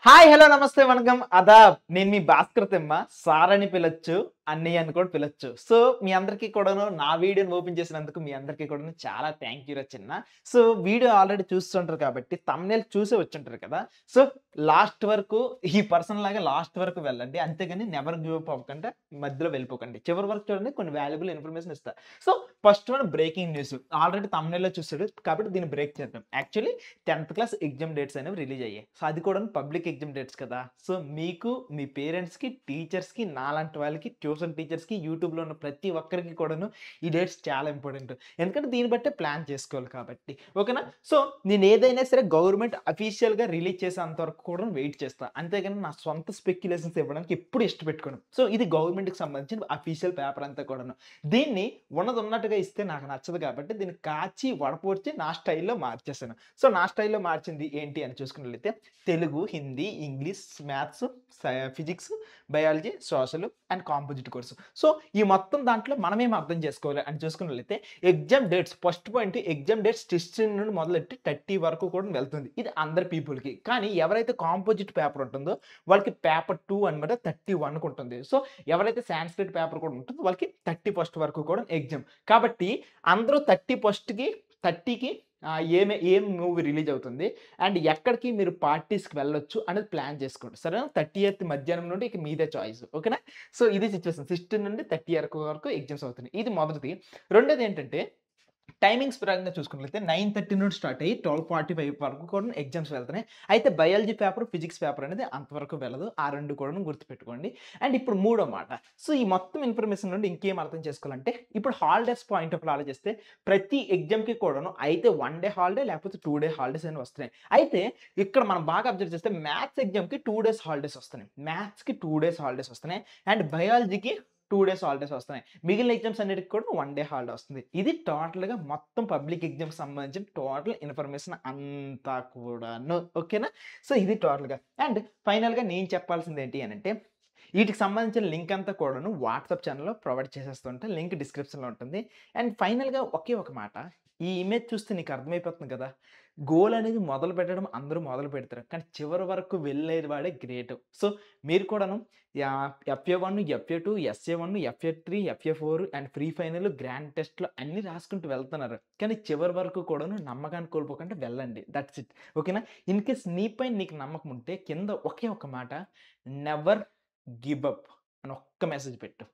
Hi! Hello! నమస్తే, వణకం, ఆదాబ్. నేను మీ Bhaskar Timma. Sir అని పిలచ్చు, అన్నయ్య అని కూడా పిలచ్చు. సో, మీ అందరికీ కూడాను నా వీడియోని ఓపెన్ చేసినందుకు మీ అందరికీ కూడాను చాలా థాంక్ యూరా చిన్న. సో, వీడియో ఆల్రెడీ చూస్తుంటారు కాబట్టి థంబ్‌నెయిల్ చూసే వచ్చుంటారు కదా! సో, లాస్ట్ వరకు ఈ పర్సన్ లాగా లాస్ట్ వరకు వెళ్ళండి. అంతేగాని నెవర్ గివ్ అప్ అవ్వకుండా మధ్యలో వెళ్ళిపోకండి. చివరి వరకు చూడండి, కొన్ని వాల్యుబుల్ ఇన్ఫర్మేషన్ ఇస్తా. So, first one breaking news. Already థంబ్‌నెయిల్‌లో చూసాడు కాబట్టి దీన్ని బ్రేక్ చేద్దాం. యాక్చువల్లీ 10థ్ క్లాస్ ఎగ్జామ్ డేట్స్ అనేవి రిలీజ్ అయ్యాయి. సో, అది కూడాను పబ్లిక్ ఎగ్జామ్ డేట్స్ కదా! సో, మీకు, మీ పేరెంట్స్‌కి, టీచర్స్‌కి, నాలాంటి వాళ్ళకి, ట్యూషన్ టీచర్స్‌కి, యూట్యూబ్‌లో ఉన్న ప్రతి ఒక్కరికి కూడాను ఈ డేట్స్ చాలా ఇంపార్టెంట్. ఎందుకంటే దీన్ని బట్టే ప్లాన్ చేసుకోవాలి కాబట్టి. ఓకేనా? సో, నేనేదైనా సరే గవర్నమెంట్ అఫీషియల్‌గా రిలీజ్ చేసేంత వరకు కూడా వెయిట్ చేస్తా. అంతేగాని నా సొంత స్పెక్యులేషన్స్ ఇవ్వడానికి ఎప్పుడు ఇష్టపెట్టుకోను. సో, ఇది గవర్నమెంట్‌కి సంబంధించిన అఫీషియల్ పేపర్ అంతా కూడాను. దీన్ని ఉన్నదున్నట్టుగా ఇస్తే నాకు నచ్చదు కాబట్టి దీన్ని కాచి, వడపోడ్చి నా స్టైల్‌లో మార్చేసాను. సో, నా స్టైల్‌లో మార్చింది ఏంటి అని చూసుకున్నట్లయితే Telugu, Hindi, English, maths, physics, biology, social and composite course. So, ఈ మొత్తం దాంట్లో మనమేం అర్థం చేసుకోవాలి అని చూసుకున్నట్లయితే exam dates first point exam dates 16 నుండి మొదలెట్టి 30 వరకు కూడా వెళ్తుంది. ఇది అందరి పీపుల్‌కి. కానీ ఎవరైతే కాంపోజిట్ పేపర్ ఉంటుందో వాళ్ళకి పేపర్ 2 అన్నమాట 31కి ఉంటుంది. సో, ఎవరైతే సాంస్క్రిట్ పేపర్ కూడా ఉంటుందో వాళ్ళకి 31 వరకు కూడా ఎగ్జామ్. కాబట్టి అందరూ 30కి ఏం మూవీ రిలీజ్ అవుతుంది అండ్ ఎక్కడికి మీరు పార్టీస్‌కి వెళ్ళొచ్చు అనేది ప్లాన్ చేసుకోండి. సరేనా? 30థ్ మధ్యాహ్నం నుండి ఇక మీదే చాయిస్. ఓకేనా? సో, ఇది సిట్యుయేషన్. 16 నుండి 30 వరకు ఎగ్జామ్స్ అవుతున్నాయి. ఇది మొదటిది. రెండోదేంటంటే టైమింగ్స్ పరంగా చూసుకున్నట్లయితే 9:30 నుండి స్టార్ట్ అయ్యి 12:45 వరకు కూడా ఎగ్జామ్స్ వెళ్తున్నాయి. అయితే బయాలజీ పేపర్, ఫిజిక్స్ పేపర్ అనేది అంతవరకు వెళ్ళదు. ఆ 2 కూడాను గుర్తుపెట్టుకోండి. అండ్ ఇప్పుడు మూడో మాట. సో, ఈ మొత్తం ఇన్ఫర్మేషన్ నుండి ఇంకేం అర్థం చేసుకోవాలంటే ఇప్పుడు హాలిడేస్ పాయింట్ ఆఫ్ వ్యూలో ఆలోచిస్తే ప్రతి ఎగ్జామ్‌కి కూడాను అయితే 1 డే హాలిడే లేకపోతే 2 డే హాలిడేస్ అని వస్తున్నాయి. అయితే ఇక్కడ మనం బాగా అబ్జర్వ్ చేస్తే మ్యాథ్స్ ఎగ్జామ్‌కి 2 డేస్ హాలిడేస్ వస్తున్నాయి. మ్యాథ్స్‌కి 2 డేస్ హాలిడేస్ వస్తున్నాయి. అండ్ బయాలజీకి 2 డేస్ హాలిడేస్ వస్తున్నాయి. మిగిలిన ఎగ్జామ్స్ అన్నిటికి కూడా 1 డే హాలిడే వస్తుంది. ఇది టోటల్‌గా మొత్తం పబ్లిక్ ఎగ్జామ్‌కి సంబంధించిన టోటల్ ఇన్ఫర్మేషన్ అంతా కూడాను. ఓకేనా? సో, ఇది టోటల్‌గా. అండ్ ఫైనల్‌గా నేను చెప్పాల్సింది ఏంటి అనంటే ఈటికి సంబంధించిన లింక్ అంతా కూడాను వాట్సాప్ ఛానెల్‌లో ప్రొవైడ్ చేసేస్తుంటా. లింక్ డిస్క్రిప్షన్‌లో ఉంటుంది. అండ్ ఫైనల్‌గా ఒకే ఒక మాట. ఈ ఇమేజ్ చూస్తే నీకు అర్థమైపోతుంది కదా! గోల్ అనేది మొదలు పెట్టడం అందరూ మొదలు పెడతారు. కానీ చివరి వరకు వెళ్ళేది వాడే గ్రేట్. సో, మీరు కూడాను ఎఫ్ఏ1, ఎఫ్ఏ2, ఎస్ఏ1, ఎఫ్ఏ3, ఎఫ్ఏ4 అండ్ ప్రీ ఫైనల్, గ్రాండ్ టెస్ట్‌లు అన్నీ రాసుకుంటూ వెళ్తున్నారు. కానీ చివరి వరకు కూడాను నమ్మకాన్ని కోల్పోకుండా వెళ్ళండి. That's it. ఓకేనా? ఇన్‌కేస్ నీపై నీకు నమ్మకం ఉంటే కింద ఒకే ఒక మాట నెవర్ గివ్ అప్ అని ఒక్క మెసేజ్ పెట్టు.